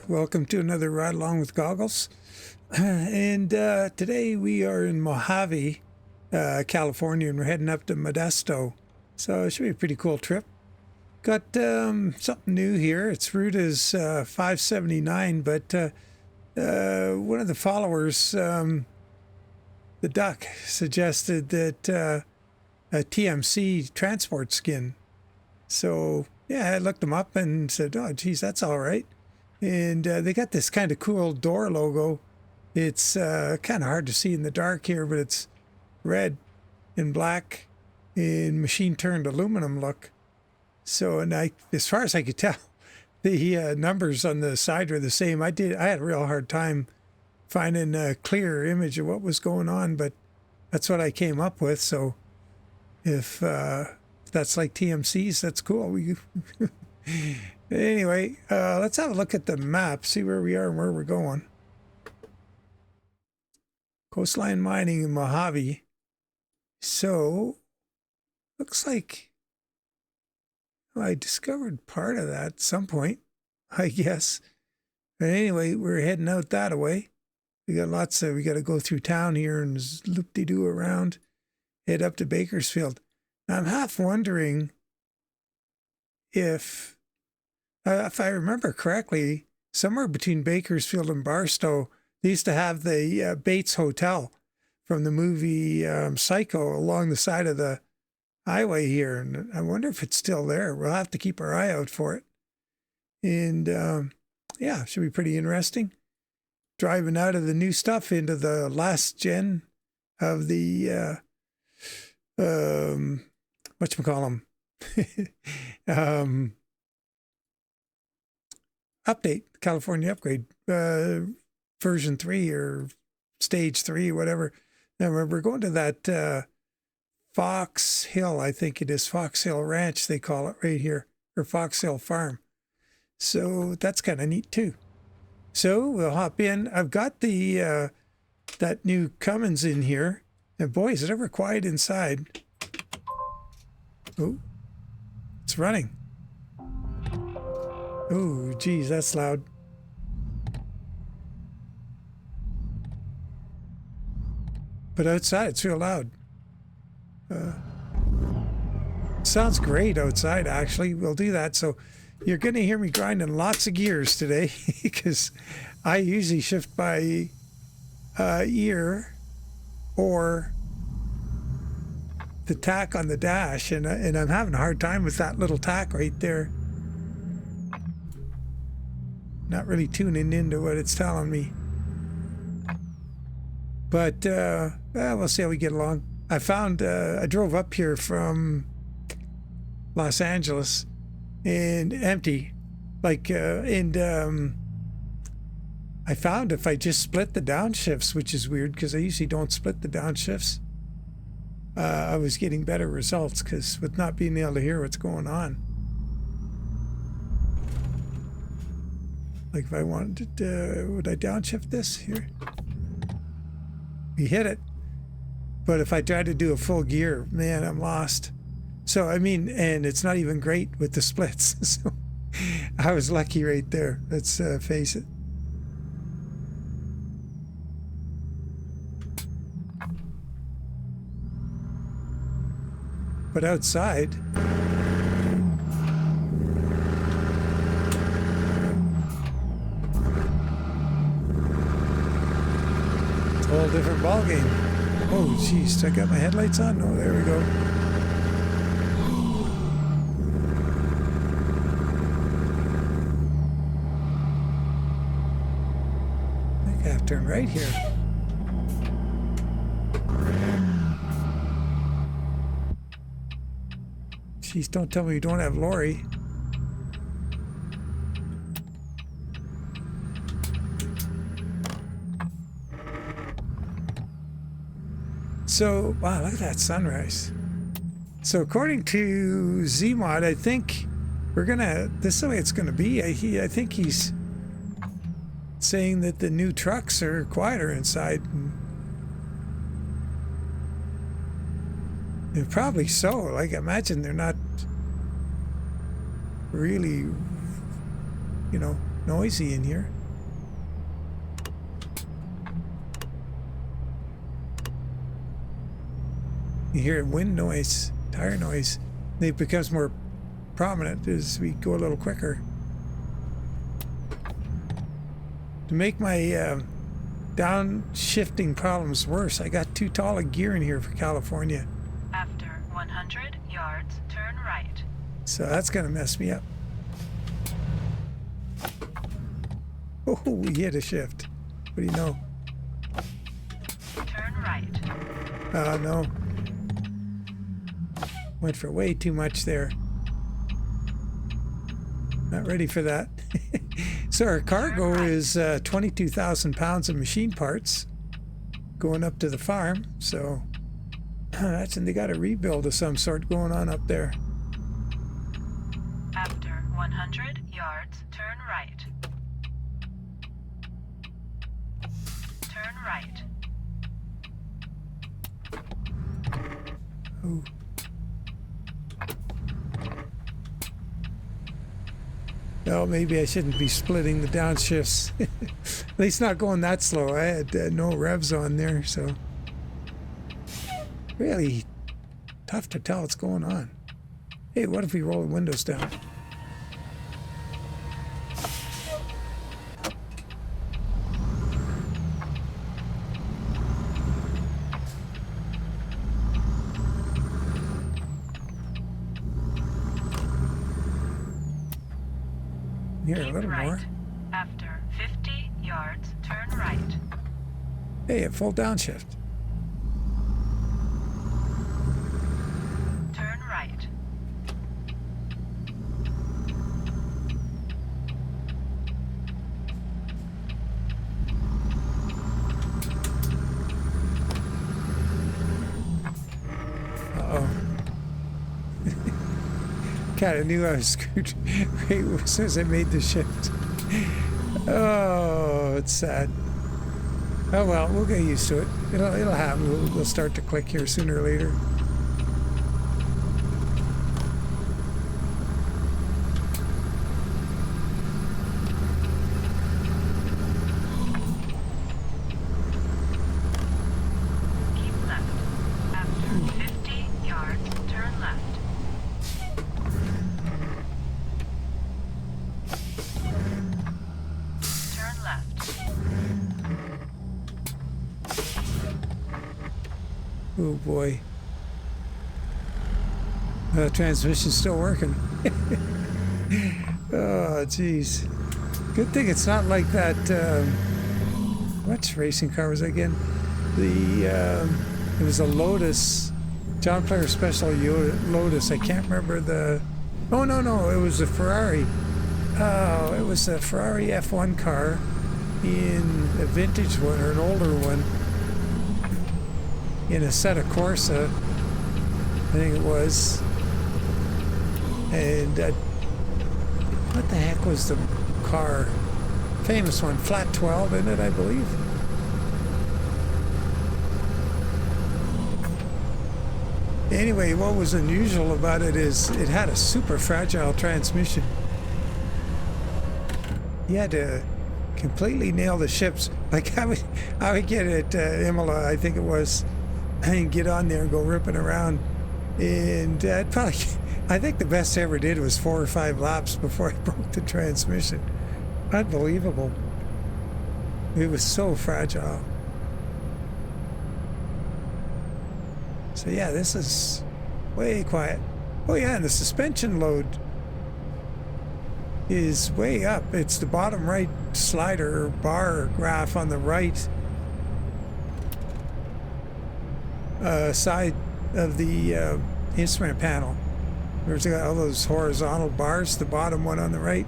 Welcome to another Ride Along with Goggles. And today we are in Mojave, California, and we're heading up to Modesto. So it should be a pretty cool trip. Got something new here. It's Ruda's 579, but one of the followers, the Duck, suggested that a TMC Transport skin. So yeah, I looked them up and said, oh, geez, that's all right. And they got this kind of cool door logo. It's kind of hard to see in the dark here, but it's red and black in machine-turned aluminum look. So, and as far as I could tell, the numbers on the side are the same. I had a real hard time finding a clear image of what was going on, but that's what I came up with. So if that's like TMC's, that's cool. Anyway, let's have a look at the map, see where we are and where we're going. Coastline mining in Mojave. So, looks like I discovered part of that at some point, I guess. But anyway, we're heading out that way. We got we got to go through town here and loop-de-doo around, head up to Bakersfield. Now, I'm half wondering if I remember correctly, somewhere between Bakersfield and Barstow, they used to have the Bates Hotel from the movie Psycho along the side of the highway here. And I wonder if it's still there. We'll have to keep our eye out for it. And yeah, should be pretty interesting. Driving out of the new stuff into the last gen of the, whatchamacallem, update, California upgrade, version 3 or stage 3, whatever. Now we're going to that Fox Hill, I think it is Fox Hill Ranch, they call it right here, or Fox Hill Farm. So that's kind of neat too. So we'll hop in. I've got the that new Cummins in here, and boy, is it ever quiet inside. Oh, it's running. Oh, geez, that's loud. But outside, it's real loud. Sounds great outside, actually. We'll do that. So you're going to hear me grinding lots of gears today because I usually shift by ear or the tack on the dash, and I'm having a hard time with that little tack right there. Not really tuning into what it's telling me. But we'll see how we get along. I found, I drove up here from Los Angeles and empty. Like, I found if I just split the downshifts, which is weird because I usually don't split the downshifts, I was getting better results because with not being able to hear what's going on. Like if I wanted to, would I downshift this here? We hit it. But if I try to do a full gear, man, I'm lost. So, I mean, and it's not even great with the splits. So I was lucky right there. Let's face it. But outside, whole different ball game. Oh, geez, I got my headlights on? Oh, there we go. I think I have to turn right here. Geez, don't tell me you don't have Lori. So, wow, look at that sunrise. So according to Zmod, I think we're gonna, this is the way it's gonna be. I think he's saying that the new trucks are quieter inside. And probably so. Like, imagine they're not really, you know, noisy in here. You hear wind noise, tire noise. It becomes more prominent as we go a little quicker. To make my downshifting problems worse, I got too tall a gear in here for California. After 100 yards, turn right. So that's gonna mess me up. Oh, we hit a shift. What do you know? Turn right. Oh, no. Went for way too much there. Not ready for that. So our cargo is 22,000 pounds of machine parts going up to the farm. So that's, and they got a rebuild of some sort going on up there. After 100 yards, turn right. Turn right. Oh. Well, maybe I shouldn't be splitting the downshifts. At least not going that slow. I had no revs on there, so really tough to tell what's going on. Hey, what if we roll the windows down? Here, a little more. After 50 yards, turn right. Hey, a full downshift. Turn right. Uh-oh. God, I knew I was screwed right as soon as I made the shift. Oh, it's sad. Oh well, we'll get used to it. It'll happen. We'll start to click here sooner or later. Keep left. After 50 yards, turn left. Turn left. Oh boy. The transmission's still working. Oh, jeez. Good thing it's not like that. Which racing car was that again? It was a Lotus, John Player Special Lotus. I can't remember the. Oh no, it was a Ferrari. Oh, it was a Ferrari F1 car in a vintage one or an older one. In a set of Corsa, I think it was. And what the heck was the car? Famous one, flat 12 in it, I believe. Anyway, what was unusual about it is it had a super fragile transmission. You had to completely nail the ships. Like I would get it at Imola, I think it was, and get on there and go ripping around. And I think the best I ever did was 4 or 5 laps before I broke the transmission. Unbelievable. It was so fragile. So yeah, this is way quiet. Oh yeah, and the suspension load is way up. It's the bottom right slider or bar graph on the right side of the instrument panel. There's all those horizontal bars, the bottom one on the right.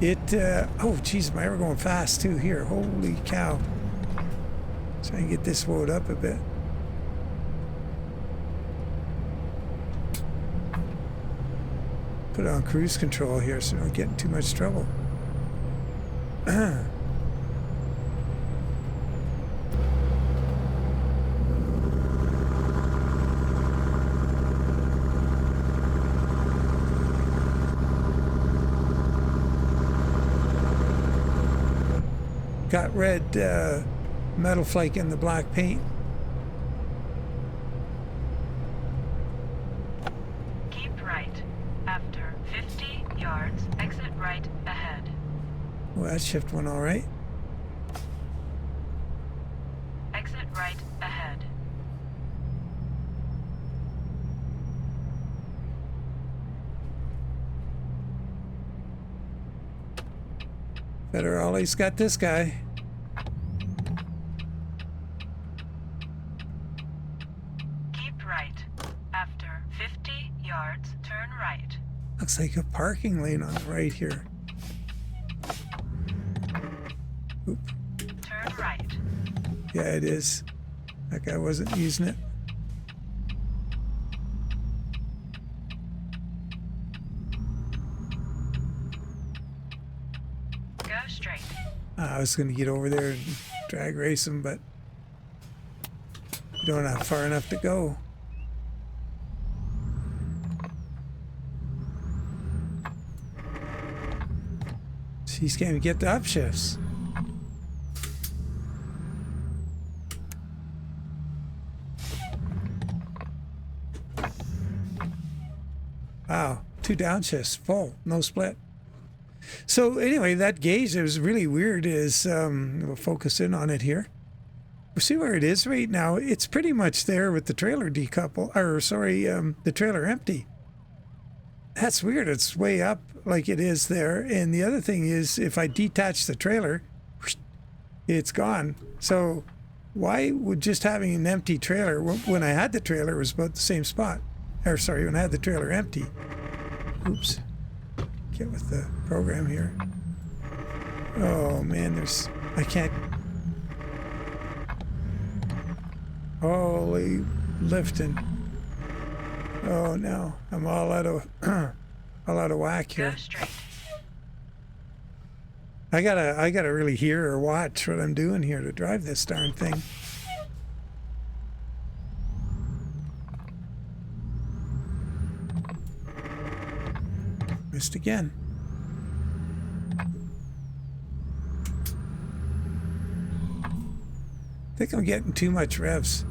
Oh geez, am I ever going fast too here? Holy cow. Try and get this load up a bit. Put it on cruise control here so we don't get in too much trouble. Got red metal flake in the black paint. yards, exit right ahead. Well, that shift went all right. Exit right ahead. Federale's got this guy. Keep right. After 50 yards, turn right. Looks like a parking lane on the right here. Oop. Turn right. Yeah, it is. That guy wasn't using it. Go straight. I was going to get over there and drag race him, but you don't have far enough to go. He's can't even get the upshifts. Wow, 2 downshifts, full, no split. So anyway, that gauge, it was really weird is, we'll focus in on it here. We'll see where it is right now. It's pretty much there with the trailer decouple, or sorry, the trailer empty. That's weird, it's way up like it is there. And the other thing is, if I detach the trailer, it's gone. So why would just having an empty trailer, when I had the trailer, it was about the same spot. Or sorry, when I had the trailer empty. Oops. Get with the program here. Oh man, I can't. Holy lifting. Oh no, I'm all out of whack here. Go straight. I gotta really hear or watch what I'm doing here to drive this darn thing. Missed again. I think I'm getting too much revs.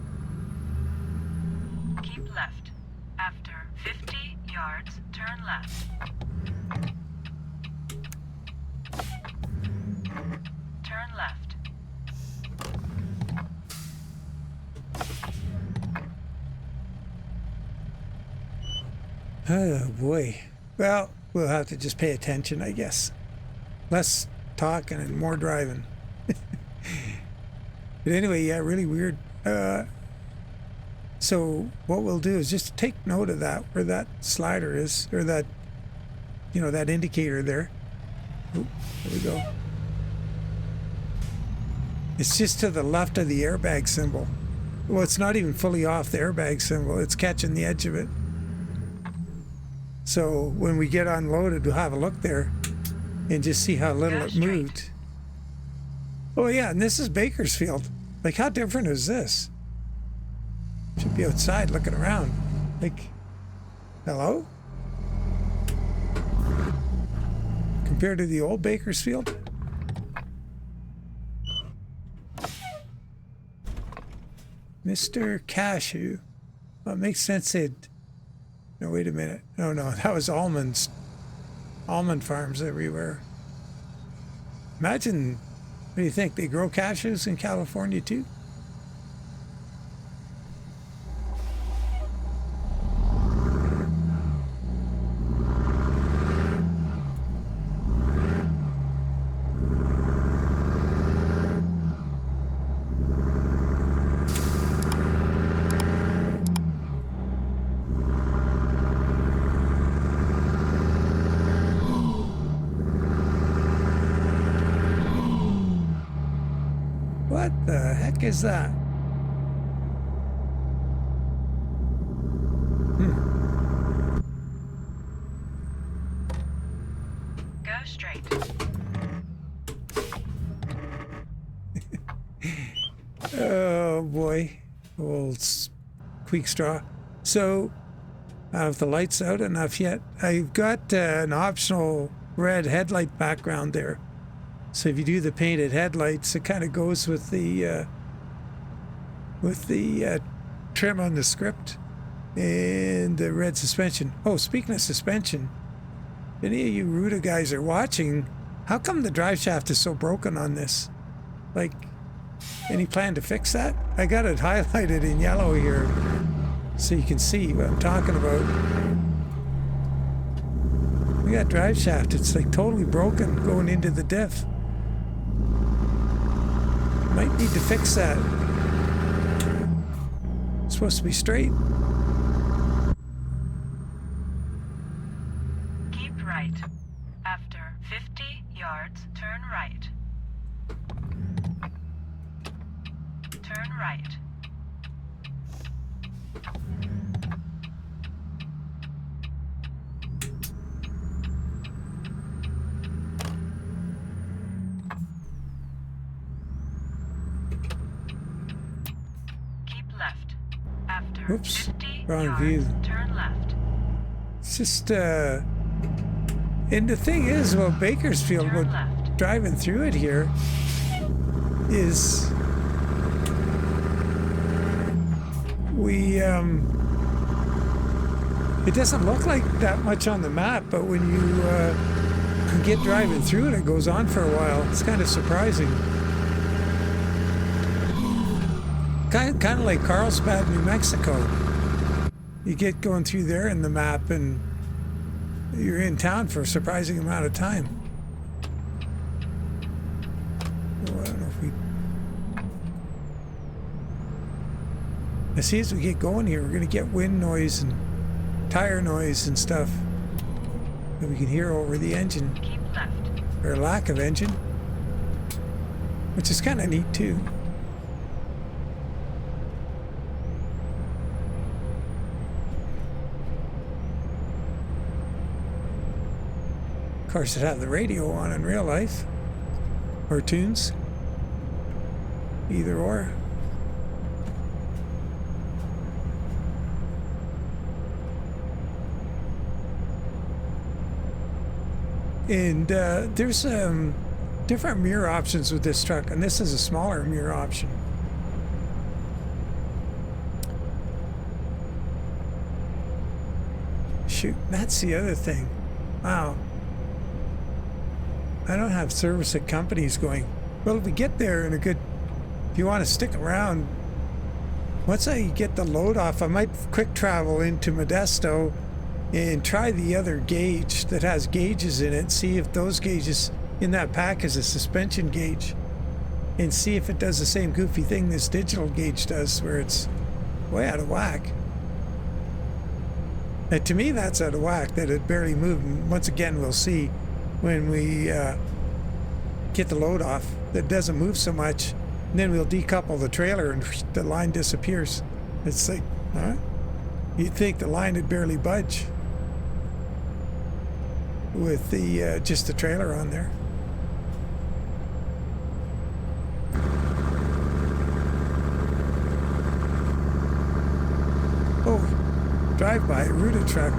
Keep left. After 50 yards, turn left. Turn left. Oh boy. Well, we'll have to just pay attention, I guess. Less talking and more driving. But anyway, yeah, really weird. So what we'll do is just take note of that, where that slider is, or that, that indicator there. Oh, there we go. It's just to the left of the airbag symbol. Well, it's not even fully off the airbag symbol. It's catching the edge of it. So when we get unloaded, we'll have a look there and just see how little it moved. Oh yeah, and this is Bakersfield. Like, how different is this? Should be outside looking around. Like, hello? Compared to the old Bakersfield? Mr. Cashew. Well, it makes sense they'd... No, wait a minute. No, that was almonds. Almond farms everywhere. Imagine, what do you think? They grow cashews in California too? What the heck is that? Go straight. Oh boy, old squeak straw. So, I don't know if the light's out enough yet. I've got an optional red headlight background there. So if you do the painted headlights, it kind of goes with the trim on the script and the red suspension. Oh, speaking of suspension, If any of you Ruda guys are watching, how come the drive shaft is so broken on this? Like, any plan to fix that? I got it highlighted in yellow here so you can see what I'm talking about. We got drive shaft, it's like totally broken going into the diff. Might need to fix that. It's supposed to be straight. Keep right. After 50 yards, turn right. Turn right. Keep left. After Oops, 50 wrong yards, view. turn left. It's just, and the thing is about Bakersfield, Turn about left. driving through it here, is it doesn't look like that much on the map, but when you get driving through it, it goes on for a while. It's kind of surprising. Kind of like Carlsbad, New Mexico. You get going through there in the map and you're in town for a surprising amount of time. Oh, I don't know if we... I see as we get going here, we're going to get wind noise and tire noise and stuff that we can hear over the engine. Keep left. Or lack of engine. Which is kind of neat too. Of course, it had the radio on in real life. Or tunes. Either or. And there's different mirror options with this truck, and this is a smaller mirror option. Shoot, that's the other thing. Wow. I don't have service at companies going, well, if we get there in a good, if you want to stick around, once I get the load off, I might quick travel into Modesto and try the other gauge that has gauges in it, see if those gauges in that pack is a suspension gauge, and see if it does the same goofy thing this digital gauge does, where it's way out of whack. And to me, that's out of whack, that it barely moved. And once again, we'll see when we get the load off that it doesn't move so much, and then we'll decouple the trailer and the line disappears. It's like, huh? You'd think the line would barely budge with the just the trailer on there. Oh, drive by Ruda truck.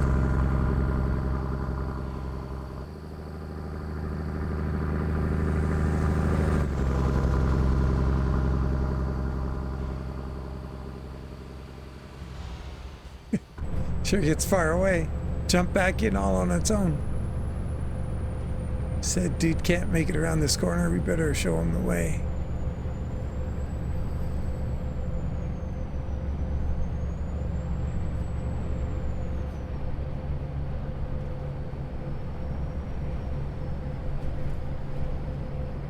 Sure gets far away. Jump back in all on its own. Said, dude can't make it around this corner, we better show him the way.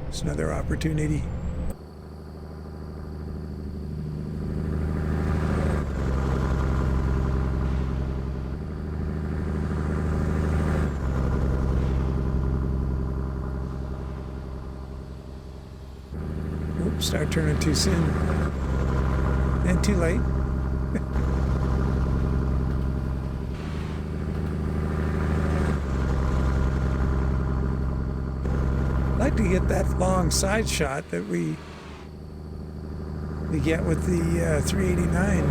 It's another opportunity. Start turning too soon and too late. I'd like to get that long side shot that we get with the 389.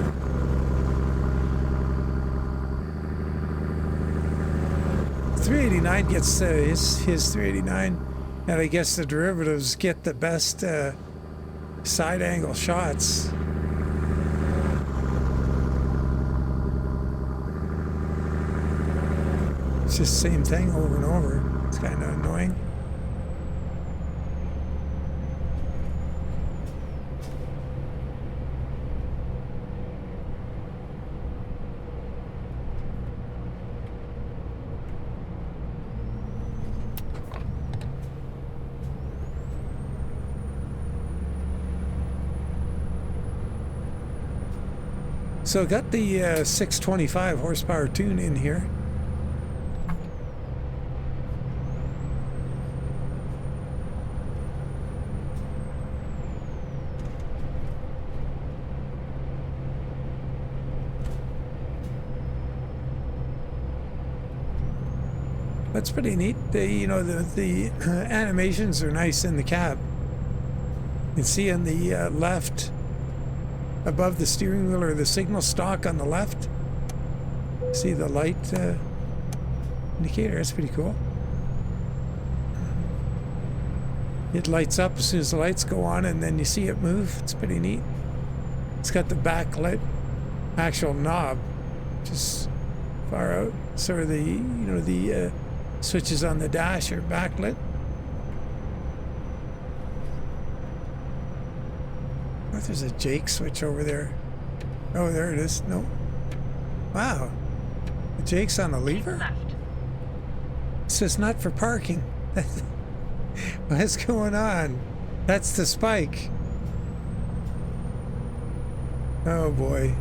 The 389 gets his 389, and I guess the derivatives get the best side angle shots. It's just the same thing over and over. It's kind of annoying. So got the 625 horsepower tune in here. That's pretty neat. You know, the animations are nice in the cab. You can see on the left, above the steering wheel, or the signal stalk on the left, see the light indicator. That's pretty cool. It lights up as soon as the lights go on, and then you see it move. It's pretty neat. It's got the backlit actual knob just far out. So the, you know, the switches on the dash are backlit. I thought there's a Jake switch over there. Oh, there it is. No. Wow. The Jake's on a lever? It says not for parking. What's going on? That's the spike. Oh boy.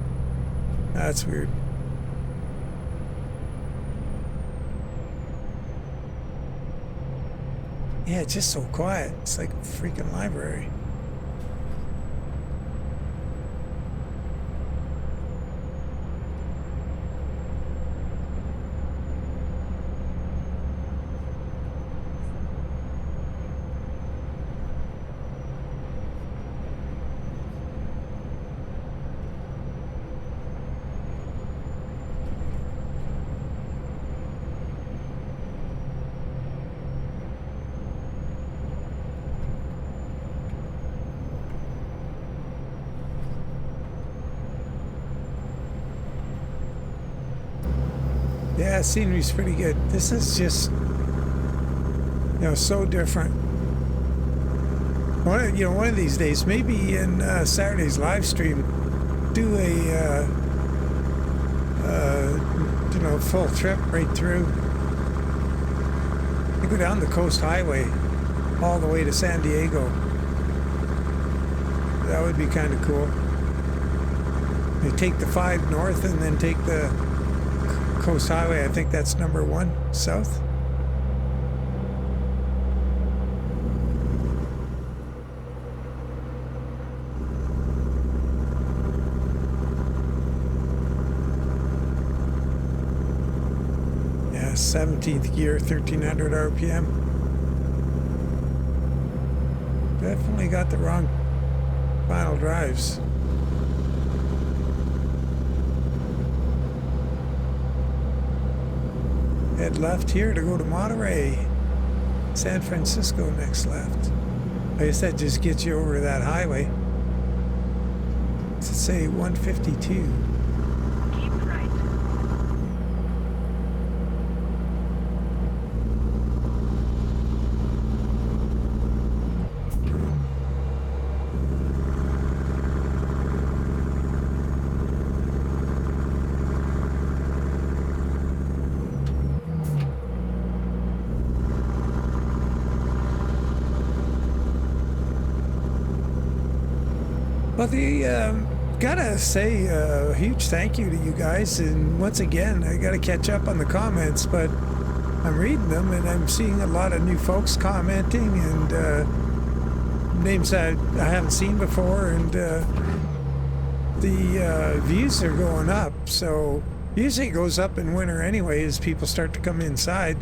That's weird. Yeah, it's just so quiet. It's like a freaking library. Yeah, scenery's pretty good. This is just, you know, so different. One of these days, maybe in Saturday's live stream, do a full trip right through. You go down the Coast Highway all the way to San Diego. That would be kind of cool. You take the 5 north and then take the Coast Highway. I think that's number 1 south. Yeah, 17th gear, 1300 RPM. Definitely got the wrong final drives. Head left here to go to Monterey. San Francisco next left. I guess that just gets you over to that highway. Let's say 152. Keep right. Well, gotta say a huge thank you to you guys, and once again, I gotta catch up on the comments, but I'm reading them and I'm seeing a lot of new folks commenting, and names that I haven't seen before, and the views are going up. So usually it goes up in winter anyway as people start to come inside,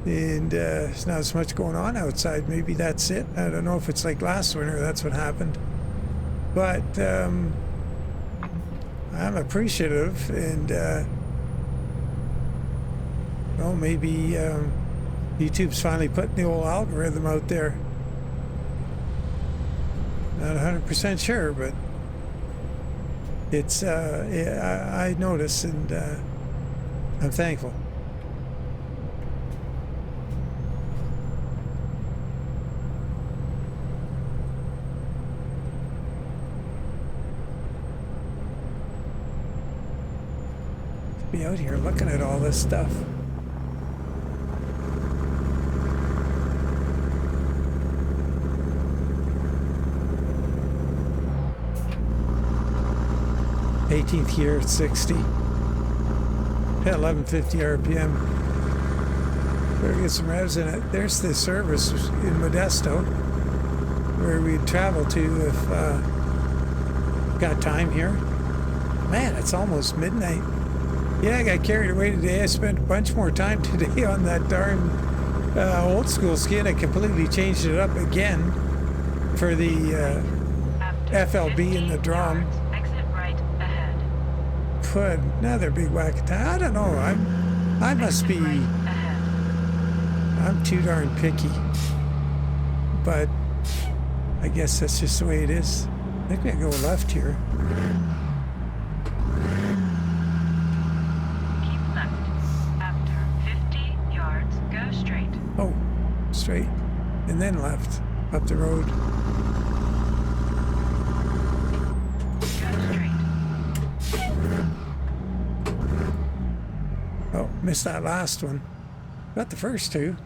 and there's not as much going on outside. Maybe that's it. I don't know if it's like last winter, that's what happened. But I'm appreciative, and well, maybe YouTube's finally putting the old algorithm out there. Not 100% sure, but it's I notice, and I'm thankful. Be out here looking at all this stuff. Eighteenth year at 60. Hit 1150 RPM. Better get some revs in it. There's the service in Modesto, where we'd travel to if got time here. Man, it's almost midnight. Yeah, I got carried away today. I spent a bunch more time today on that darn old school skin. I completely changed it up again for the FLB and the drum. Put another big whack of time. I don't know. I must be. I'm too darn picky. But I guess that's just the way it is. I think I go left here. Keep left. After 50 yards, go straight. Oh, straight. And then left. Up the road. Oh, missed that last one. Got the first two.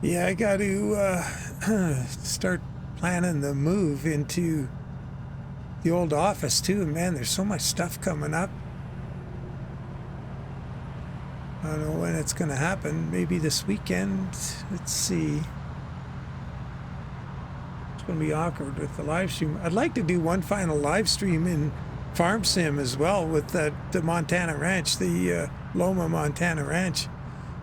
Yeah, I got to start planning the move into the old office too. Man, there's so much stuff coming up. I don't know when it's going to happen. Maybe this weekend. Let's see. It's going to be awkward with the live stream. I'd like to do one final live stream in Farm Sim as well with the Montana Ranch, the Loma Montana Ranch.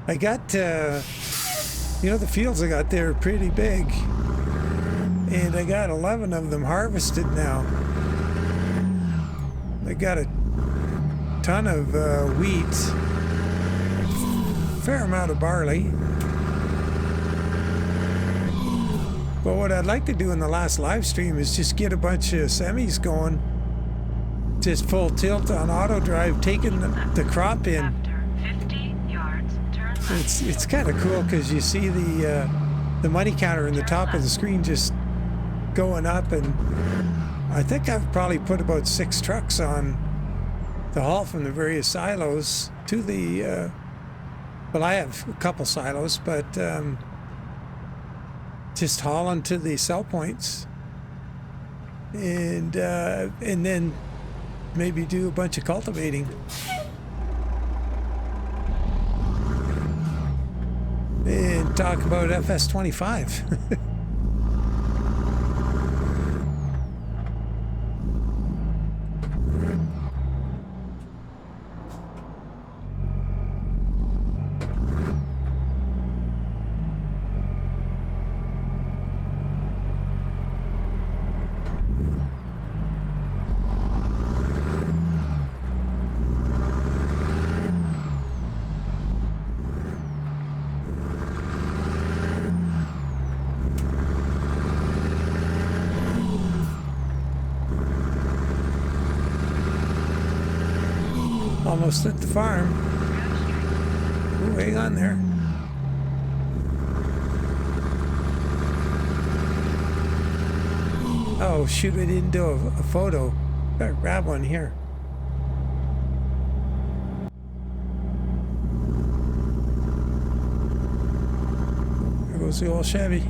I got, you know, the fields I got there are pretty big. And I got 11 of them harvested now. I got a ton of wheat. Fair amount of barley. But what I'd like to do in the last live stream is just get a bunch of semis going, just full tilt on auto drive, taking the crop in. After 50 yards, turn left. It's kind of cool because you see the money counter in the top of the screen just going up, and I think I've probably put about 6 trucks on the haul from the various silos to the well, I have a couple silos, but just hauling to the sell points, and then maybe do a bunch of cultivating. And talk about FS25. Almost at the farm. Ooh, hang on there. Oh, shoot, I didn't do a photo. Better grab one here. There goes the old Chevy.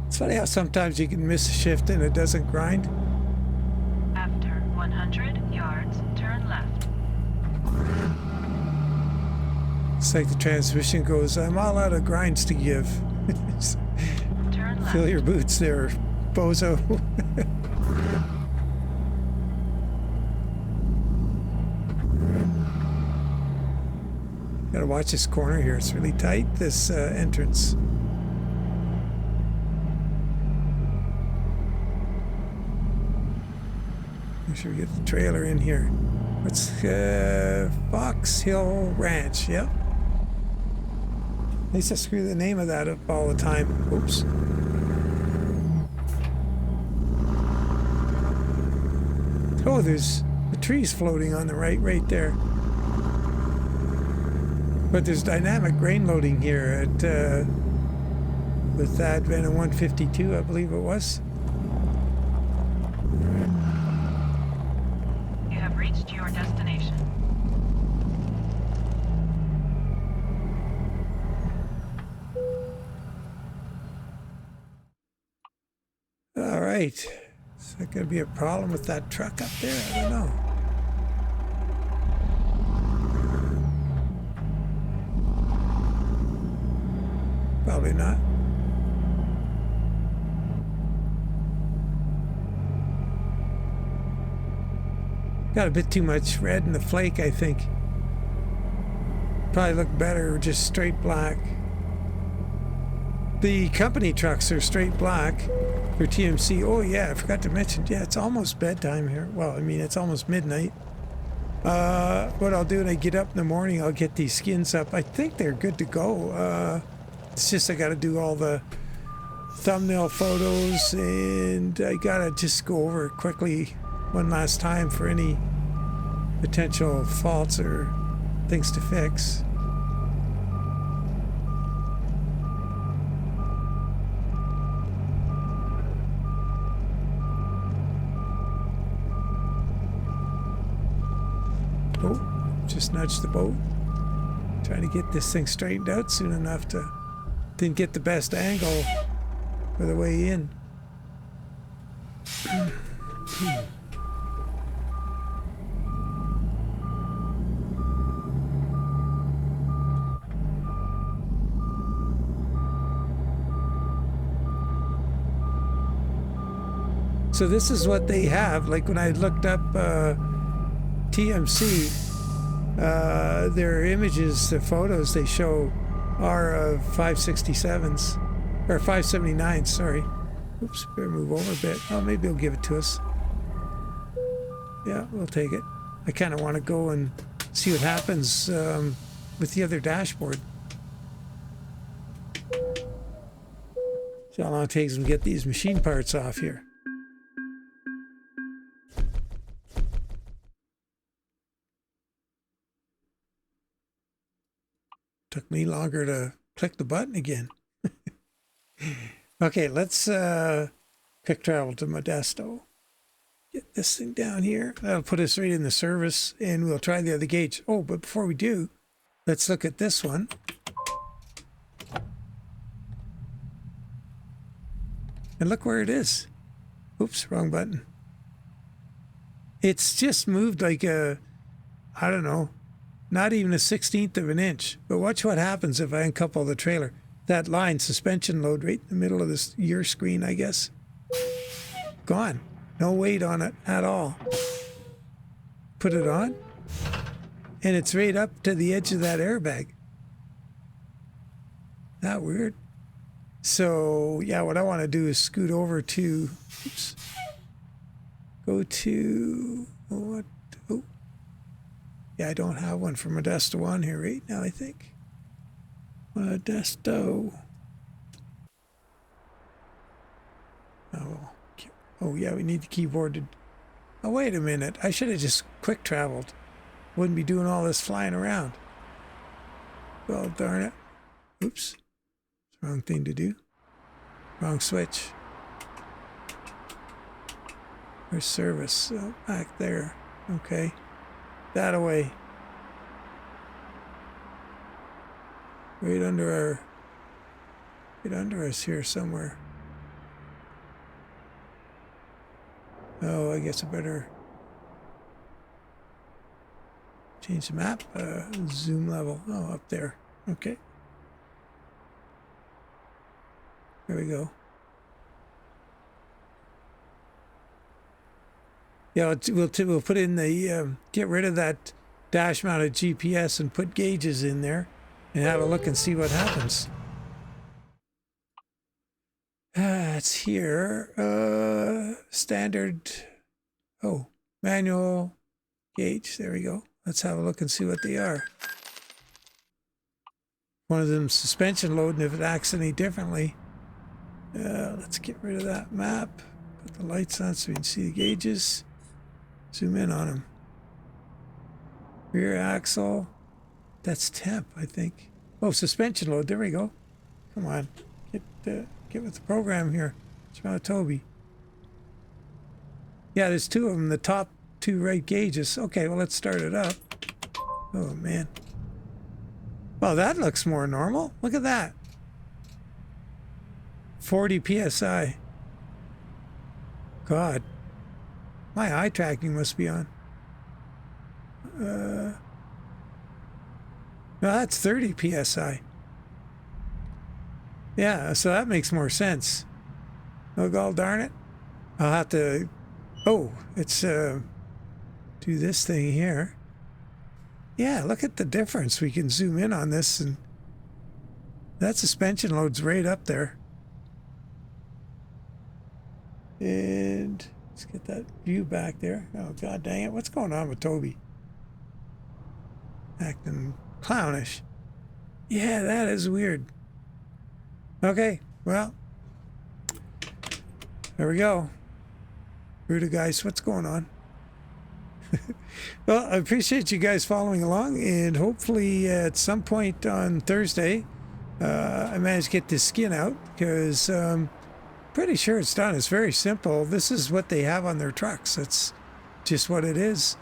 It's funny how sometimes you can miss a shift and it doesn't grind. After 100 yards, turn left. It's like the transmission goes, I'm all out of grinds to give. Turn left. Fill your boots there, bozo. Gotta watch this corner here. It's really tight, this entrance. Make sure we get the trailer in here. What's Fox Hill Ranch? Yep. At least I screw the name of that up all the time. Oops. Oh, there's the trees floating on the right there. But there's dynamic grain loading here at with that Venom 152, I believe it was. You have reached your destination. All right. Is there going to be a problem with that truck up there? I don't know. Probably not. Got a bit too much red in the flake, I think. Probably look better just straight black. The company trucks are straight black for TMC. Oh yeah, I forgot to mention, yeah, it's almost bedtime here. Well, I mean, it's almost midnight. What I'll do when I get up in the morning, I'll get these skins up. I think they're good to go. It's just I got to do all the thumbnail photos, and I got to just go over it quickly one last time for any potential faults or things to fix. Oh, just nudged the boat. Trying to get this thing straightened out soon enough to didn't get the best angle for the way in. So this is what they have. Like when I looked up TMC, their images, the photos they show are of 567s, or 579s, sorry. Oops, better move over a bit. Oh, maybe they'll give it to us. Yeah, we'll take it. I kind of want to go and see what happens with the other dashboard. See how long it takes them to get these machine parts off here. Took me longer to click the button again. Okay, let's quick travel to Modesto. Get this thing down here. That'll put us right in the service, and we'll try the other gauge. Oh, but before we do, let's look at this one. And look where it is. Oops, wrong button. It's just moved like a, I don't know, not even a 1/16 of an inch. But watch what happens if I uncouple the trailer. That line, suspension load, right in the middle of this your screen, I guess. Gone. No weight on it at all. Put it on, and it's right up to the edge of that airbag. That weird? So, yeah, what I want to do is scoot over to, oops, go to, what? Oh, yeah, I don't have one for Modesto on here right now, I think. Modesto. Oh, yeah, we need the keyboard to... Oh, wait a minute. I should have just quick traveled. Wouldn't be doing all this flying around. Well, darn it. Oops. Wrong thing to do. Wrong switch. Where's service? Oh, back there. Okay. That away. Right under us here somewhere. Oh, I guess I better change the map. Zoom level. Oh, up there. Okay. There we go. Yeah, we'll put in the get rid of that dash-mounted GPS and put gauges in there, and have a look and see what happens. It's here. Standard. Oh, manual gauge. There we go. Let's have a look and see what they are. one of them suspension loading if it acts any differently. Let's get rid of that map. Put the lights on so we can see the gauges. Zoom in on them. Rear axle. That's temp, I think. Oh, suspension load. There we go. Come on. Get with the program here. What's wrong with Toby? Yeah, there's two of them. The top two right gauges. Okay, well, let's start it up. Oh, man. Well, that looks more normal. Look at that. 40 PSI. God. My eye tracking must be on. No, that's 30 PSI. Yeah, so that makes more sense. Oh, god darn it. I'll have to... Oh, it's... do this thing here. Yeah, look at the difference. We can zoom in on this, and that suspension load's right up there. And let's get that view back there. Oh, god dang it. What's going on with Toby? Acting clownish. Yeah, that is weird. Okay, well, there we go. Ruda guys, what's going on? Well, I appreciate you guys following along, and hopefully at some point on Thursday, I managed to get this skin out, because pretty sure it's done. It's very simple. This is what they have on their trucks. That's just what it is.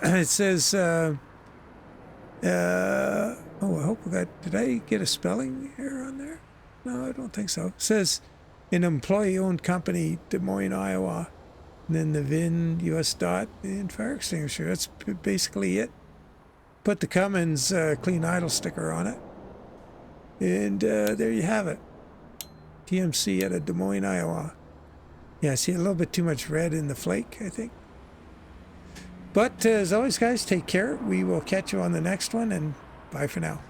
It says, oh, I hope I got, did I get a spelling error on there? No, I don't think so. It says an employee-owned company, Des Moines, Iowa. And then the VIN, US dot, and fire extinguisher. That's basically it. Put the Cummins clean idle sticker on it. And there you have it. TMC out of Des Moines, Iowa. Yeah, I see a little bit too much red in the flake, I think. But as always, guys, take care. We will catch you on the next one, and bye for now.